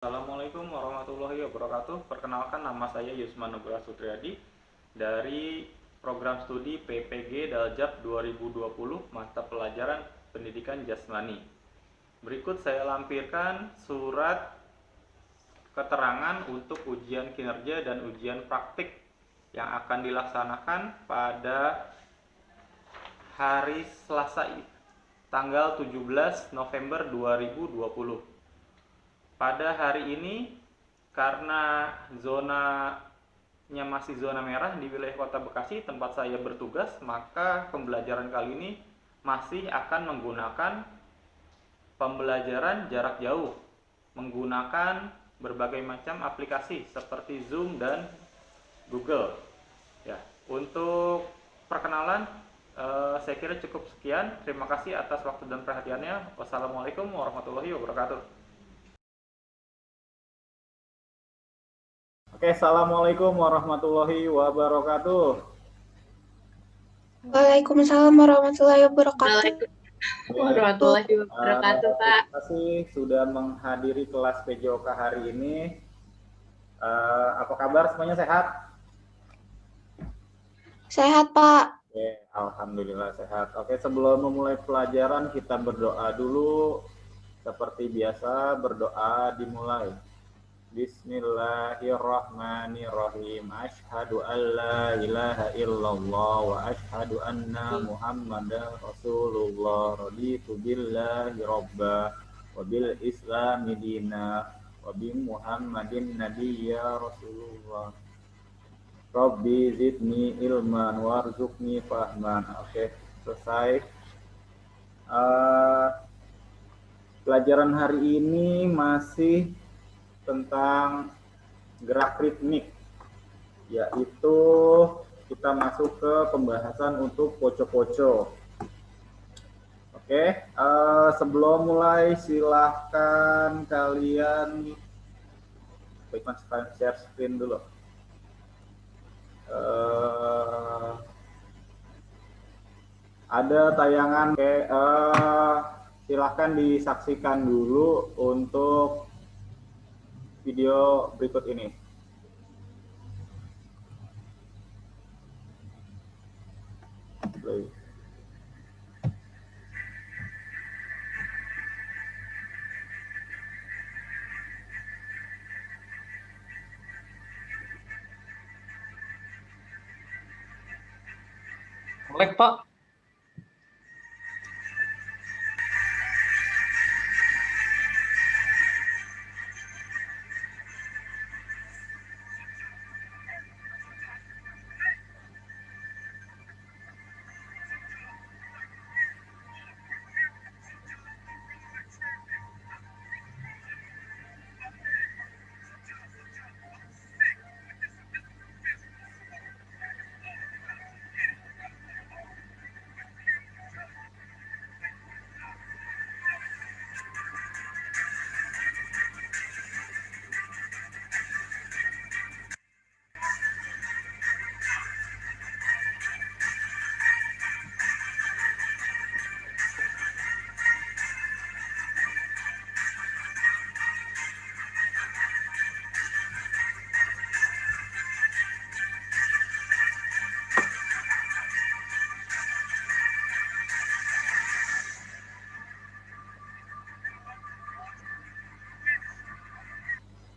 Assalamualaikum warahmatullahi wabarakatuh. Perkenalkan, nama saya Yusman Nugraha Sutriyadi dari program studi PPG Daljab 2020 mata pelajaran pendidikan jasmani. Berikut saya lampirkan surat keterangan untuk ujian kinerja dan ujian praktik yang akan dilaksanakan pada hari Selasa tanggal 17 November 2020. Pada hari ini, karena zonanya masih zona merah di wilayah Kota Bekasi, tempat saya bertugas, maka pembelajaran kali ini masih akan menggunakan pembelajaran jarak jauh, menggunakan berbagai macam aplikasi seperti Zoom dan Google. Ya, untuk perkenalan, saya kira cukup sekian. Terima kasih atas waktu dan perhatiannya. Wassalamualaikum warahmatullahi wabarakatuh. Oke, assalamualaikum warahmatullahi wabarakatuh. Waalaikumsalam warahmatullahi wabarakatuh. Warahmatullahi wabarakatuh, Pak. Terima kasih sudah menghadiri kelas PJOK hari ini. Apa kabar, semuanya sehat? Sehat, Pak. Oke, alhamdulillah sehat. Oke, sebelum memulai pelajaran kita berdoa dulu. Seperti biasa, berdoa dimulai. Bismillahirrahmanirrahim. Asyhadu an la ilaha illallah wa asyhadu anna Muhammadar Rasulullah. Raditu billahi robba wa bil islami dina wa bi Muhammadin nabiyya Rasulullah. Rabbi zidni ilman warzuqni fahman. Oke, selesai. Pelajaran hari ini masih tentang gerak ritmik, yaitu kita masuk ke pembahasan untuk poco-poco. Oke, sebelum mulai silahkan kalian share screen dulu. Ada tayangan, silahkan disaksikan dulu untuk video berikut ini. Play. Melek, Pak.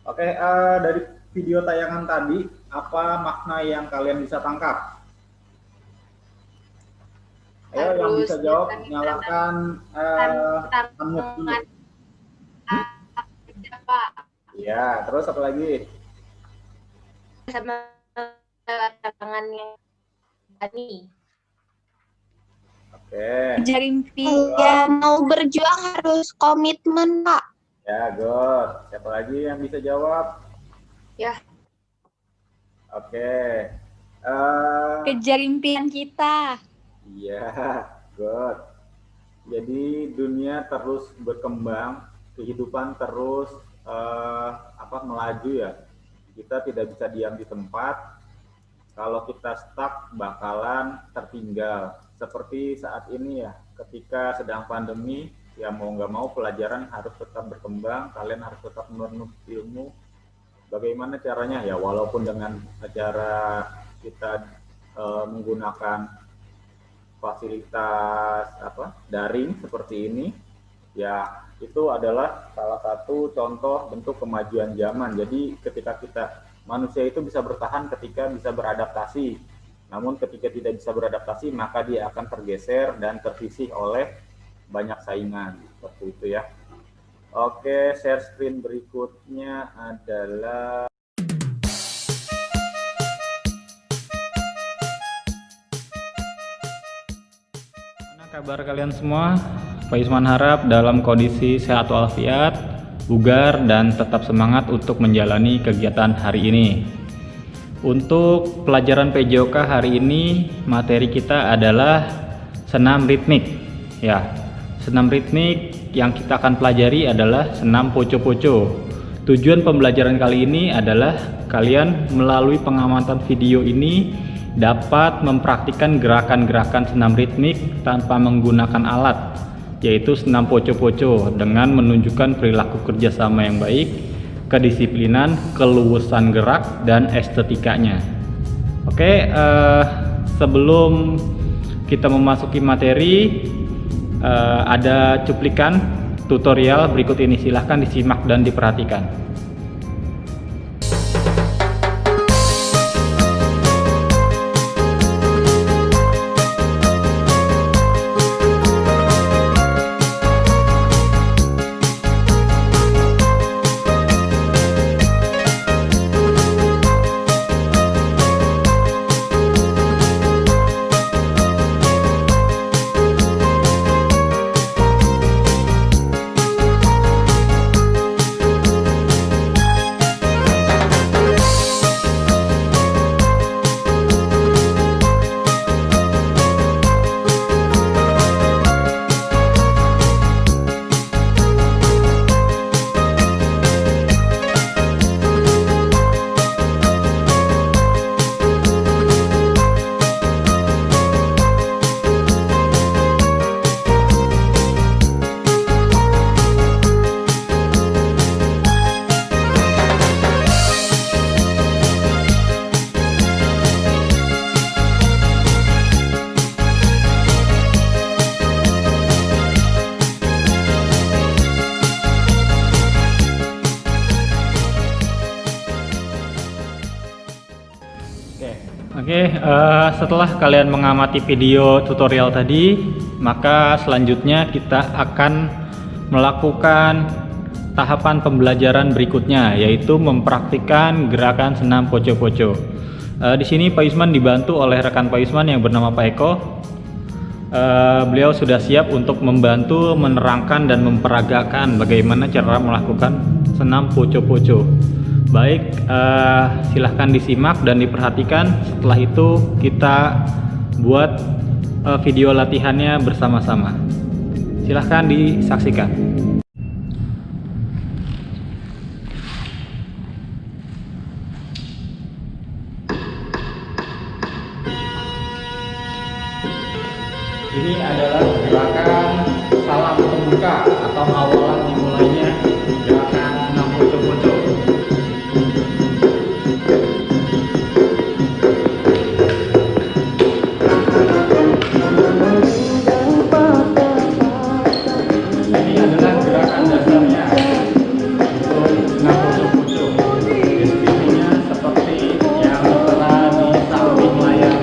Oke, dari video tayangan tadi, apa makna yang kalian bisa tangkap? Ayo, yang bisa jawab, nyalakan unmute dulu. Ya, terus apa lagi? Sama tangan yang tadi. Oke. Kejar impian, mau berjuang harus komitmen, Pak. Ya, good. Siapa lagi yang bisa jawab? Ya. Oke. Kejar impian kita. Iya, good. Jadi dunia terus berkembang, kehidupan terus melaju ya. Kita tidak bisa diam di tempat. Kalau kita stuck bakalan tertinggal. Seperti saat ini ya, ketika sedang pandemi, ya mau nggak mau pelajaran harus tetap berkembang, kalian harus tetap menuntut ilmu. Bagaimana caranya? Ya walaupun dengan cara kita menggunakan fasilitas daring seperti ini, ya itu adalah salah satu contoh bentuk kemajuan zaman. Jadi ketika manusia itu bisa bertahan ketika bisa beradaptasi. Namun ketika tidak bisa beradaptasi, maka dia akan tergeser dan tersisih oleh banyak saingan. Seperti itu ya. Oke, share screen berikutnya adalah Mana kabar kalian semua? Pak Yusman harap dalam kondisi sehat walafiat, bugar, dan tetap semangat untuk menjalani kegiatan hari ini. Untuk pelajaran PJOK hari ini, materi kita adalah senam ritmik. Ya, senam ritmik yang kita akan pelajari adalah senam poco-poco. Tujuan pembelajaran kali ini adalah kalian melalui pengamatan video ini dapat mempraktikkan gerakan-gerakan senam ritmik tanpa menggunakan alat, yaitu senam poco-poco dengan menunjukkan perilaku kerjasama yang baik, kedisiplinan, keluasan gerak, dan estetikanya. Oke, sebelum kita memasuki materi, ada cuplikan tutorial berikut ini, silahkan disimak dan diperhatikan. Oke, setelah kalian mengamati video tutorial tadi, maka selanjutnya kita akan melakukan tahapan pembelajaran berikutnya, yaitu mempraktikkan gerakan senam poco-poco. Di sini Pak Yusman dibantu oleh rekan Pak Yusman yang bernama Pak Eko. Beliau sudah siap untuk membantu menerangkan dan memperagakan bagaimana cara melakukan senam poco-poco. Baik, silahkan disimak dan diperhatikan. Setelah itu kita buat video latihannya bersama-sama. Silahkan disaksikan. Ini adalah gerakan salam pembuka atau awalan dimulainya gerakan senam poco-poco. Ini adalah gerakan dasarnya untuk senam poco-poco. Deskripsinya seperti yang telah di samping layar.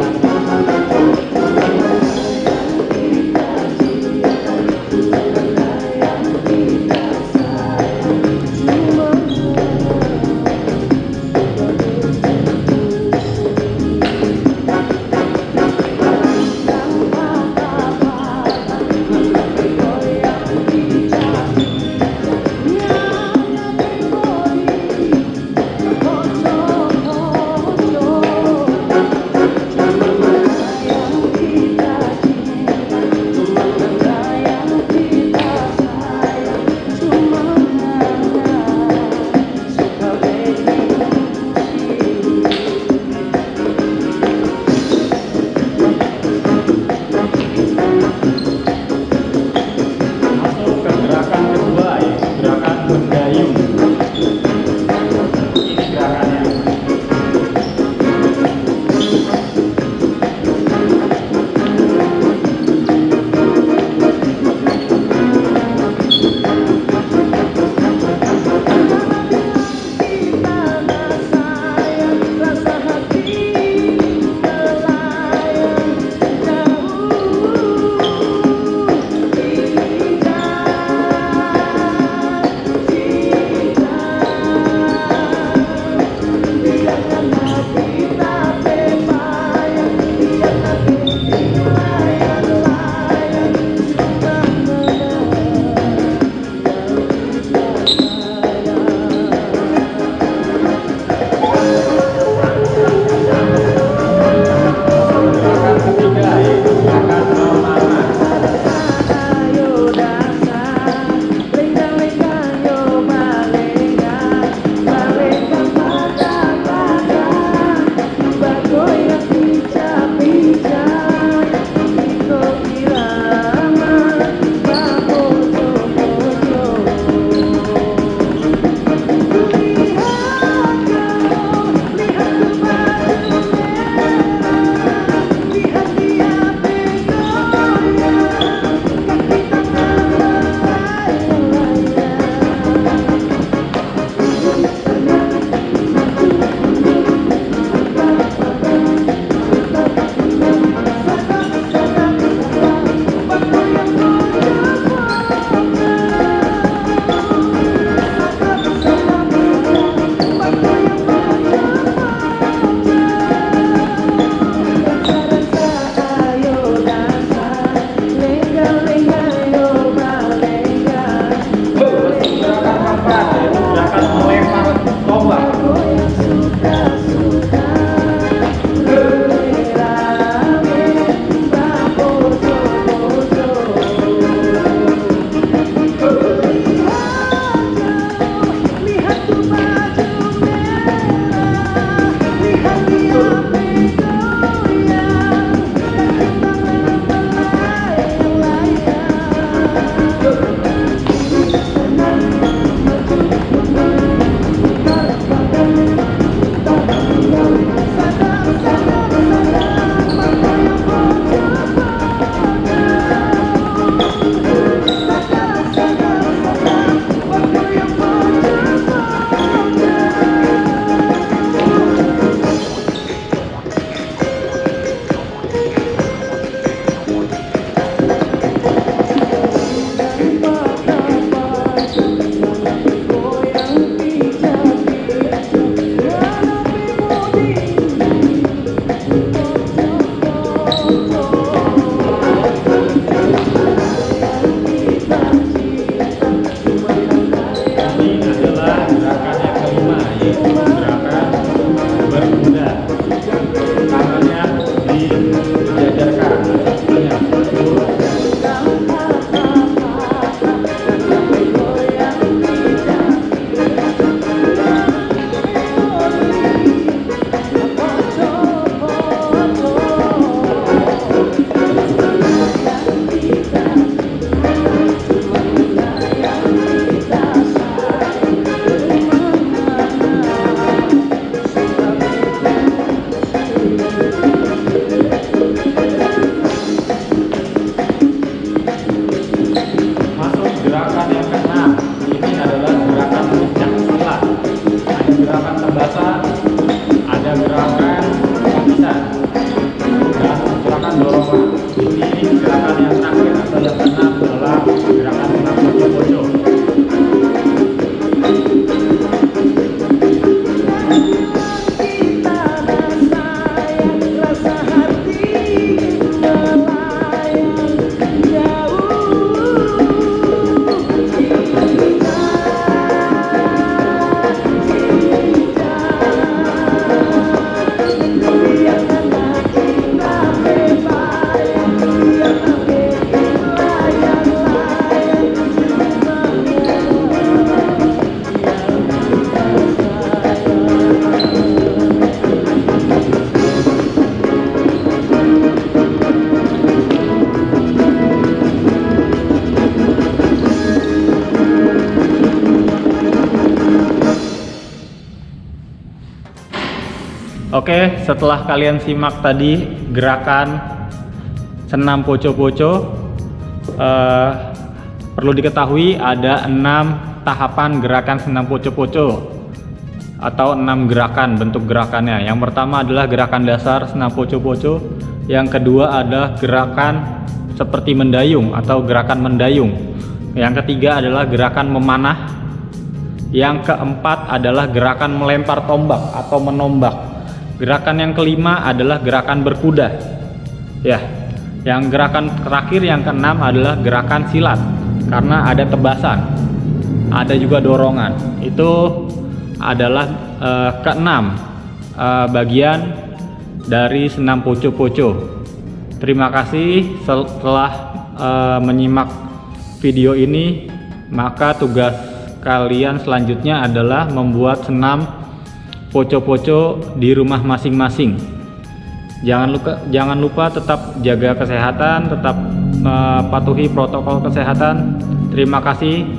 Oke, setelah kalian simak tadi gerakan senam poco-poco, perlu diketahui ada 6 tahapan gerakan senam poco-poco atau 6 gerakan bentuk gerakannya. Yang pertama adalah gerakan dasar senam poco-poco, yang kedua adalah gerakan seperti mendayung atau gerakan mendayung, yang ketiga adalah gerakan memanah, yang keempat adalah gerakan melempar tombak atau menombak, gerakan yang kelima adalah gerakan berkuda ya. Yang gerakan terakhir yang keenam adalah gerakan silat, karena ada tebasan, ada juga dorongan. Itu adalah keenam bagian dari senam poco-poco. Terima kasih setelah menyimak video ini, maka tugas kalian selanjutnya adalah membuat senam poco-poco di rumah masing-masing. Jangan lupa tetap jaga kesehatan, tetap patuhi protokol kesehatan. Terima kasih.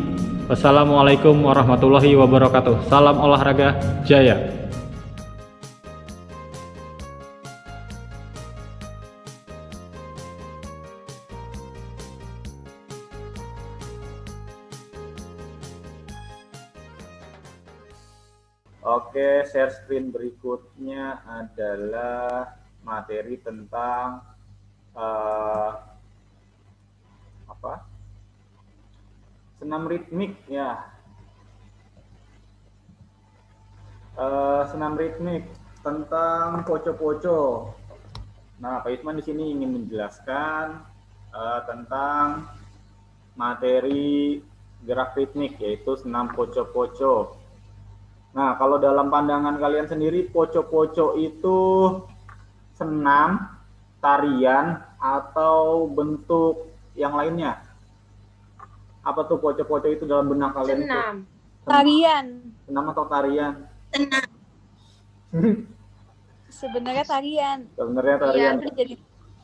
Wassalamualaikum warahmatullahi wabarakatuh. Salam olahraga jaya. Oke, share screen berikutnya adalah materi tentang senam ritmik ya. Senam ritmik tentang poco-poco. Nah, Pak Isman di sini ingin menjelaskan tentang materi gerak ritmik, yaitu senam poco-poco. Nah, kalau dalam pandangan kalian sendiri, poco-poco itu senam, tarian, atau bentuk yang lainnya? Apa tuh poco-poco itu dalam benak kalian? Senam. Tarian. Senam atau tarian? Senam. Sebenarnya tarian. Sebenarnya tarian. Iya, Jadi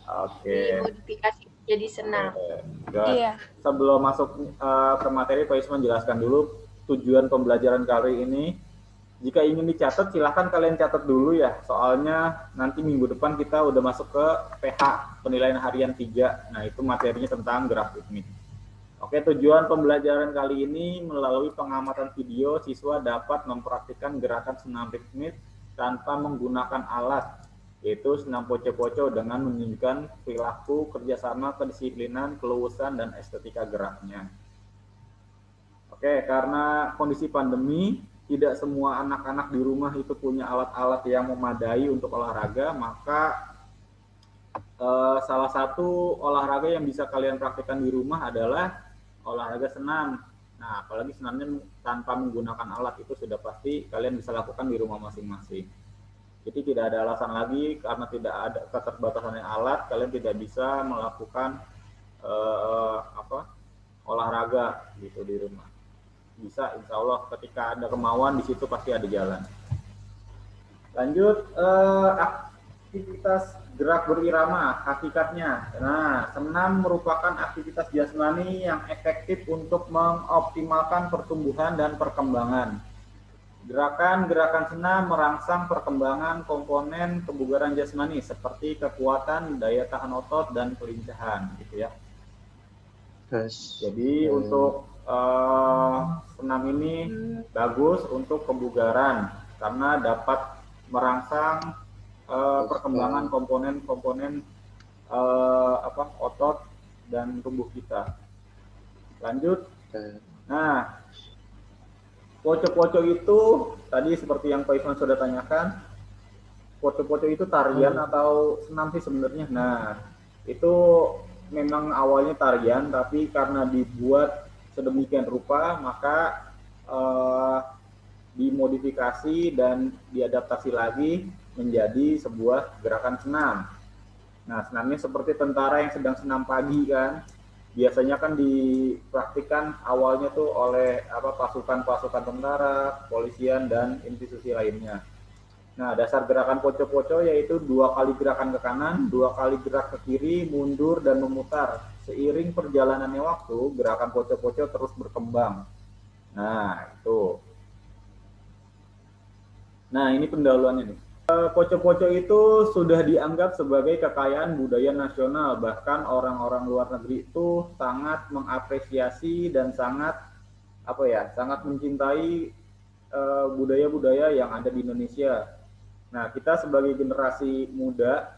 Oke. dimodifikasi jadi senam. iya. Sebelum masuk ke materi, Pak Isman jelaskan dulu tujuan pembelajaran kali ini. Jika ingin dicatat, silahkan kalian catat dulu ya. Soalnya nanti minggu depan kita udah masuk ke PH, penilaian harian 3. Nah, itu materinya tentang gerak ritmik. Oke, tujuan pembelajaran kali ini melalui pengamatan video, siswa dapat mempraktikkan gerakan senam ritmik tanpa menggunakan alat, yaitu senam poco-poco dengan menunjukkan perilaku, kerjasama, kedisiplinan, keluasan, dan estetika geraknya. Oke, karena kondisi pandemi, tidak semua anak-anak di rumah itu punya alat-alat yang memadai untuk olahraga, maka salah satu olahraga yang bisa kalian praktikkan di rumah adalah olahraga senam. Nah, apalagi senamnya tanpa menggunakan alat, itu sudah pasti kalian bisa lakukan di rumah masing-masing. Jadi tidak ada alasan lagi, karena tidak ada keterbatasan alat, kalian tidak bisa melakukan olahraga gitu di rumah. Bisa, insya Allah ketika ada kemauan di situ pasti ada jalan. Lanjut, aktivitas gerak berirama, hakikatnya. Nah, senam merupakan aktivitas jasmani yang efektif untuk mengoptimalkan pertumbuhan dan perkembangan. Gerakan-gerakan senam merangsang perkembangan komponen kebugaran jasmani seperti kekuatan, daya tahan otot, dan kelincahan, gitu ya. Jadi untuk senam ini bagus untuk kebugaran karena dapat merangsang perkembangan komponen-komponen otot dan tubuh kita. Lanjut. Nah, poco-poco itu tadi seperti yang Pak Isman sudah tanyakan, poco-poco itu tarian atau senam sih sebenarnya. Nah, itu memang awalnya tarian, tapi karena dibuat sedemikian rupa, maka dimodifikasi dan diadaptasi lagi menjadi sebuah gerakan senam. Nah, senamnya seperti tentara yang sedang senam pagi kan, biasanya kan dipraktikkan awalnya tuh oleh pasukan-pasukan tentara, kepolisian, dan institusi lainnya. Nah, dasar gerakan poco-poco yaitu 2 kali gerakan ke kanan, 2 kali gerak ke kiri, mundur, dan memutar. Seiring perjalanannya waktu, gerakan poco-poco terus berkembang. Nah, itu. Nah, ini pendahuluannya nih. Poco-poco itu sudah dianggap sebagai kekayaan budaya nasional, bahkan orang-orang luar negeri itu sangat mengapresiasi dan sangat sangat mencintai budaya-budaya yang ada di Indonesia. Nah, kita sebagai generasi muda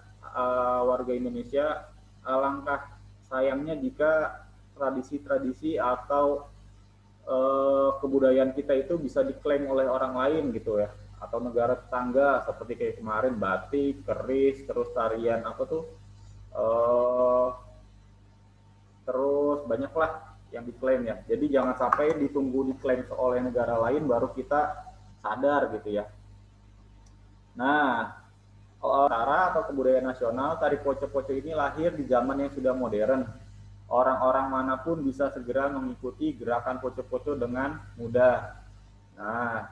warga Indonesia, alangkah sayangnya jika tradisi-tradisi atau kebudayaan kita itu bisa diklaim oleh orang lain gitu ya, atau negara tetangga seperti kayak kemarin batik, keris, terus tarian terus banyaklah yang diklaim ya. Jadi jangan sampai ditunggu diklaim oleh negara lain baru kita sadar gitu ya. Nah, cara atau kebudayaan nasional, tari poco-poco ini lahir di zaman yang sudah modern. Orang-orang manapun bisa segera mengikuti gerakan poco-poco dengan mudah. Nah,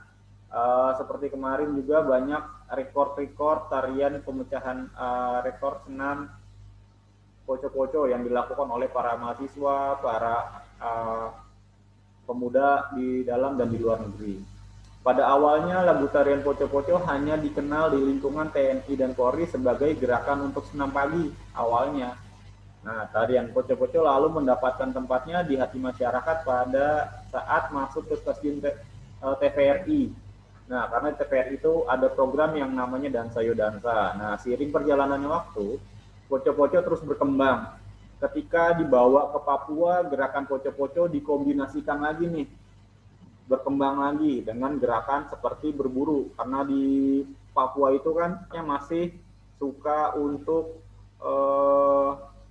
seperti kemarin juga banyak rekor-rekor tarian pemecahan rekor senam poco-poco yang dilakukan oleh para mahasiswa, para pemuda di dalam dan di luar negeri. Pada awalnya lagu tarian poco-poco hanya dikenal di lingkungan TNI dan Polri sebagai gerakan untuk senam pagi awalnya. Nah, tarian poco-poco lalu mendapatkan tempatnya di hati masyarakat pada saat masuk ke stasiun TVRI. Nah, karena TVRI itu ada program yang namanya Dansa Yo Dansa. Nah, seiring perjalanannya waktu, poco-poco terus berkembang. Ketika dibawa ke Papua, gerakan poco-poco dikombinasikan lagi nih, berkembang lagi dengan gerakan seperti berburu. Karena di Papua itu kan masih suka untuk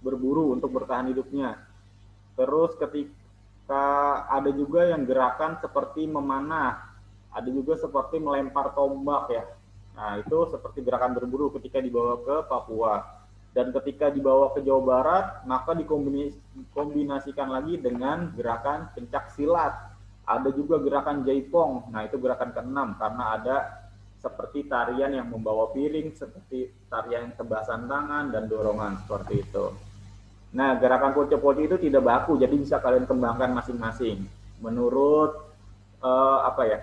berburu untuk bertahan hidupnya. Terus ketika ada juga yang gerakan seperti memanah, ada juga seperti melempar tombak ya. Nah, itu seperti gerakan berburu ketika dibawa ke Papua. Dan ketika dibawa ke Jawa Barat, maka dikombinasikan lagi dengan gerakan pencak silat. Ada juga gerakan jaipong. Nah, itu gerakan ke-6 karena ada seperti tarian yang membawa piring, seperti tarian tebasan tangan dan dorongan seperti itu. Nah, gerakan poco-poco itu tidak baku, jadi bisa kalian kembangkan masing-masing menurut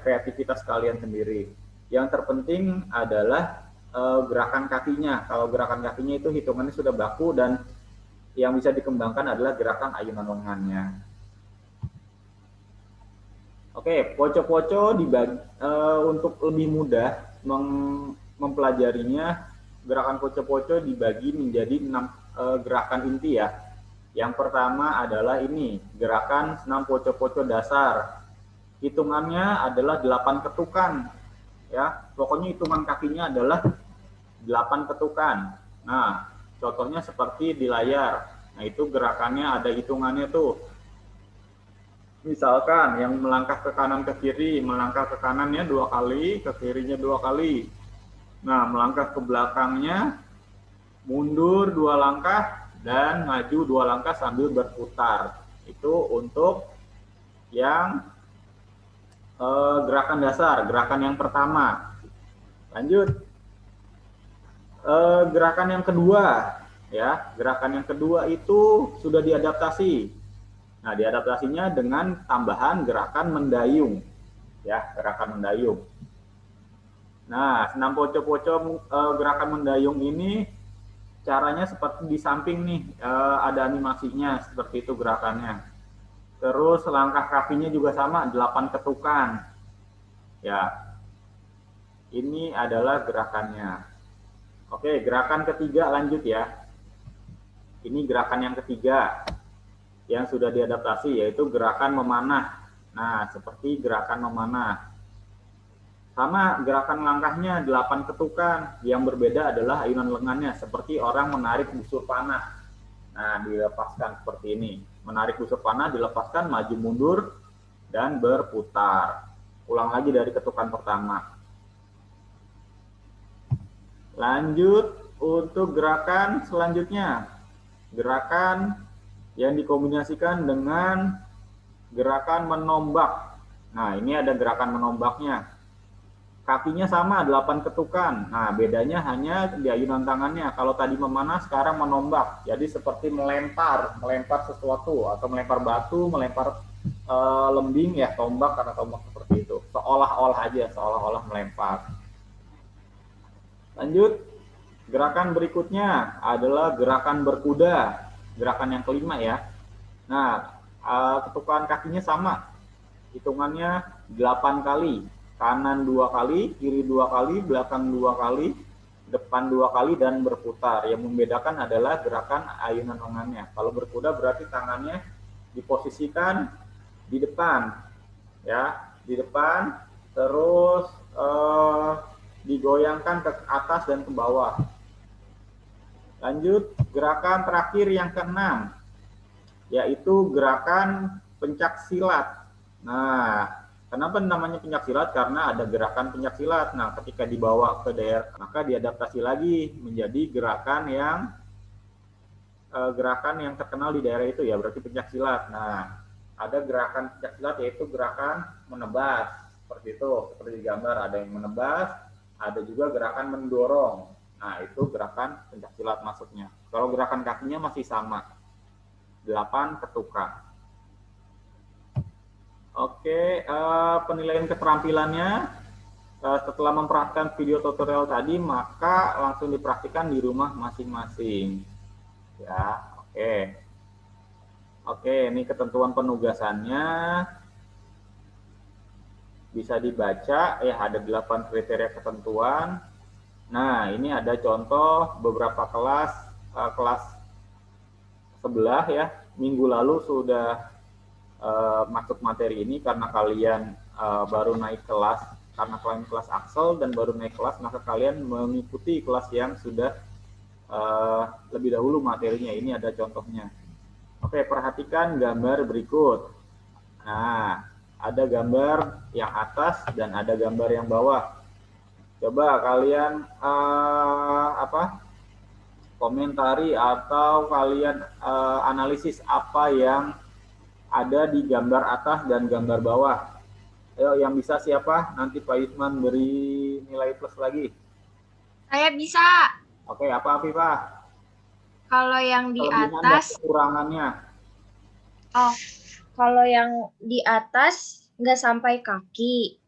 kreativitas kalian sendiri. Yang terpenting adalah gerakan kakinya. Kalau gerakan kakinya itu hitungannya sudah baku dan yang bisa dikembangkan adalah gerakan ayunan lengannya. Oke, poco-poco untuk lebih mudah mempelajarinya, gerakan poco-poco dibagi menjadi 6 gerakan inti ya. Yang pertama adalah ini, gerakan senam poco-poco dasar. Hitungannya adalah 8 ketukan. Ya, pokoknya hitungan kakinya adalah 8 ketukan. Nah, contohnya seperti di layar. Nah, itu gerakannya ada hitungannya tuh. Misalkan yang melangkah ke kanan ke kiri, melangkah ke kanannya 2 kali, ke kirinya 2 kali. Nah, melangkah ke belakangnya, mundur 2 langkah, dan maju 2 langkah sambil berputar. Itu untuk yang gerakan dasar, gerakan yang pertama. Lanjut. Gerakan yang kedua, ya. Gerakan yang kedua itu sudah diadaptasi. Nah, diadaptasinya dengan tambahan gerakan mendayung, ya, gerakan mendayung. Nah, senam poco-poco gerakan mendayung ini caranya seperti di samping nih, ada animasinya seperti itu gerakannya. Terus langkah kakinya juga sama, 8 ketukan. Ya, ini adalah gerakannya. Oke, gerakan ketiga lanjut ya. Ini gerakan yang ketiga yang sudah diadaptasi, yaitu gerakan memanah. Nah, seperti gerakan memanah. Sama, gerakan langkahnya 8 ketukan. Yang berbeda adalah ayunan lengannya, seperti orang menarik busur panah. Nah, dilepaskan seperti ini. Menarik busur panah, dilepaskan, maju mundur, dan berputar. Ulang lagi dari ketukan pertama. Lanjut untuk gerakan selanjutnya. Gerakan yang dikombinasikan dengan gerakan menombak. Nah, ini ada gerakan menombaknya. Kakinya sama, 8 ketukan. Nah, bedanya hanya di ayunan tangannya. Kalau tadi memanah, sekarang menombak. Jadi seperti melempar sesuatu, atau melempar batu, melempar lembing, ya tombak, karena tombak seperti itu. Seolah-olah aja, seolah-olah melempar. Lanjut, gerakan berikutnya adalah gerakan berkuda, gerakan yang kelima ya. Nah, ketukan kakinya sama, hitungannya 8 kali, kanan 2 kali, kiri 2 kali, belakang 2 kali, depan 2 kali, dan berputar. Yang membedakan adalah gerakan ayunan lengannya. Kalau berkuda berarti tangannya diposisikan di depan, ya, di depan, terus digoyangkan ke atas dan ke bawah. Lanjut, gerakan terakhir yang keenam, yaitu gerakan pencak silat. Nah, kenapa namanya pencak silat? Karena ada gerakan pencak silat. Nah, ketika dibawa ke daerah, maka diadaptasi lagi menjadi gerakan yang terkenal di daerah itu ya, berarti pencak silat. Nah, ada gerakan pencak silat yaitu gerakan menebas. Seperti itu, seperti di gambar ada yang menebas, ada juga gerakan mendorong. Nah, itu gerakan pencak silat masuknya. Kalau gerakan kakinya masih sama, 8 ketukan. Oke, penilaian keterampilannya setelah memperhatikan video tutorial tadi, maka langsung dipraktikkan di rumah masing-masing. Ya, oke. Oke, ini ketentuan penugasannya. Bisa dibaca, ya ada 8 kriteria ketentuan. Nah, ini ada contoh beberapa kelas sebelah ya. Minggu lalu sudah masuk materi ini karena kalian baru naik kelas, karena kalian kelas Axel dan baru naik kelas, maka kalian mengikuti kelas yang sudah lebih dahulu materinya. Ini ada contohnya. Oke, perhatikan gambar berikut. Nah, ada gambar yang atas dan ada gambar yang bawah. Coba kalian komentari atau kalian analisis apa yang ada di gambar atas dan gambar bawah. Ayo, yang bisa siapa? Nanti Pak Yusman beri nilai plus lagi. Saya bisa. Oke, apa Pak? Kalau yang di Kelebihan dan atas, kekurangannya. kalau yang di atas nggak sampai kaki,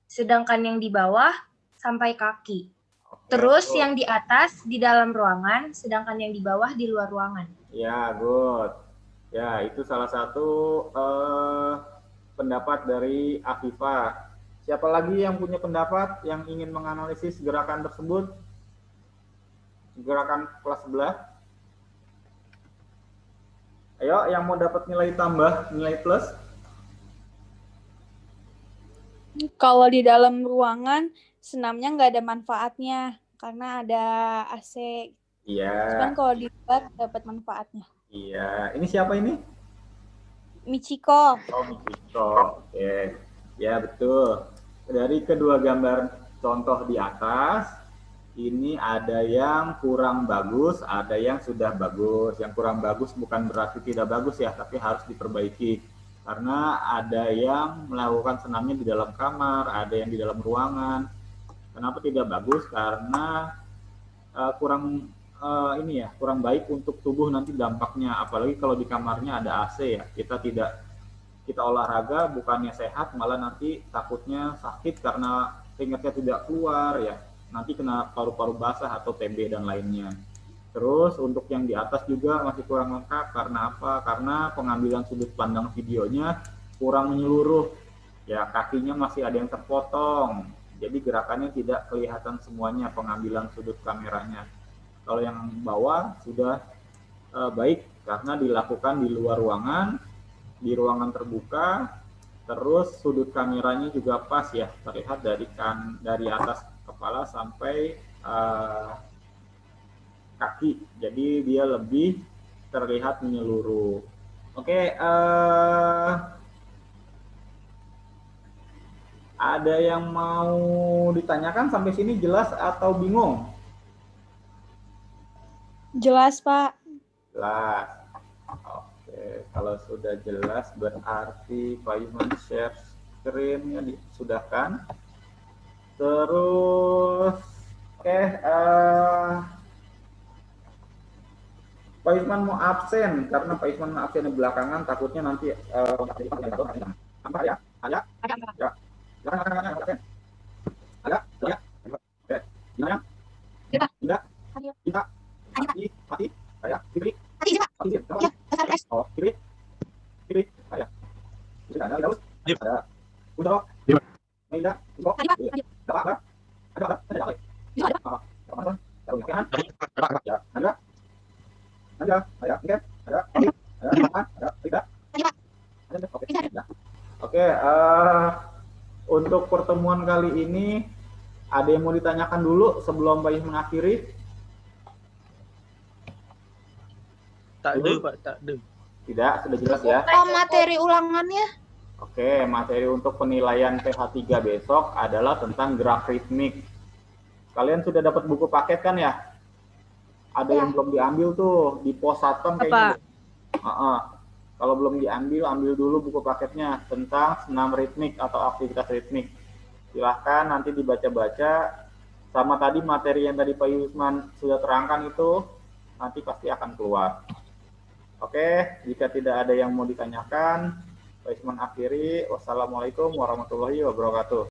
sedangkan yang di bawah sampai kaki. Oke, Terus good. yang di atas di dalam ruangan, sedangkan yang di bawah di luar ruangan. Ya, good. Ya, itu salah satu pendapat dari Afifah. Siapa lagi yang punya pendapat yang ingin menganalisis gerakan tersebut? Gerakan kelas sebelah. Ayo, yang mau dapat nilai tambah, nilai plus. Kalau di dalam ruangan, senamnya nggak ada manfaatnya karena ada AC. Iya. Cuman kalau di luar dapat manfaatnya. Iya. Ini siapa ini? Michiko. Oh, Michiko. Oke. Ya, betul. Dari kedua gambar contoh di atas, ini ada yang kurang bagus, ada yang sudah bagus. Yang kurang bagus bukan berarti tidak bagus ya, tapi harus diperbaiki. Karena ada yang melakukan senamnya di dalam kamar, ada yang di dalam ruangan. Kenapa tidak bagus? Karena kurang baik untuk tubuh nanti dampaknya. Apalagi kalau di kamarnya ada AC ya. Kita olahraga bukannya sehat, malah nanti takutnya sakit karena keringatnya tidak keluar ya. Nanti kena paru-paru basah atau TB dan lainnya. Terus untuk yang di atas juga masih kurang lengkap. Karena apa? Karena pengambilan sudut pandang videonya kurang menyeluruh. Ya, kakinya masih ada yang terpotong. Jadi gerakannya tidak kelihatan semuanya pengambilan sudut kameranya. Kalau yang bawah sudah baik karena dilakukan di luar ruangan, di ruangan terbuka, terus sudut kameranya juga pas ya, terlihat dari atas kepala sampai kaki, jadi dia lebih terlihat menyeluruh. Oke, ada yang mau ditanyakan sampai sini jelas atau bingung? Jelas, Pak. Jelas. Oke, kalau sudah jelas berarti Pak Iman share screen-nya disudahkan. Terus, oke, Pak Isman mau absen karena Pak Isman absen di belakangan, takutnya nanti apa ya? Ada? Ya. Silakan absen. Ada? Ya. Oke. Gimana? Oke, untuk pertemuan kali ini ada yang mau ditanyakan dulu sebelum Pak Yus mengakhiri? Tak ada, Pak, tak ada. Tidak, sudah jelas ya. Oh, materi ulangannya? Oke, materi untuk penilaian PH3 besok adalah tentang graf ritmik. Kalian sudah dapat buku paket kan ya? Ada yang belum diambil tuh di pos Satpam kayaknya. Kalau belum diambil, ambil dulu buku paketnya tentang senam ritmik atau aktivitas ritmik. Silahkan nanti dibaca-baca. Sama tadi materi yang tadi Pak Yusman sudah terangkan itu, nanti pasti akan keluar. Oke, jika tidak ada yang mau ditanyakan, Pak Yusman akhiri. Wassalamualaikum warahmatullahi wabarakatuh.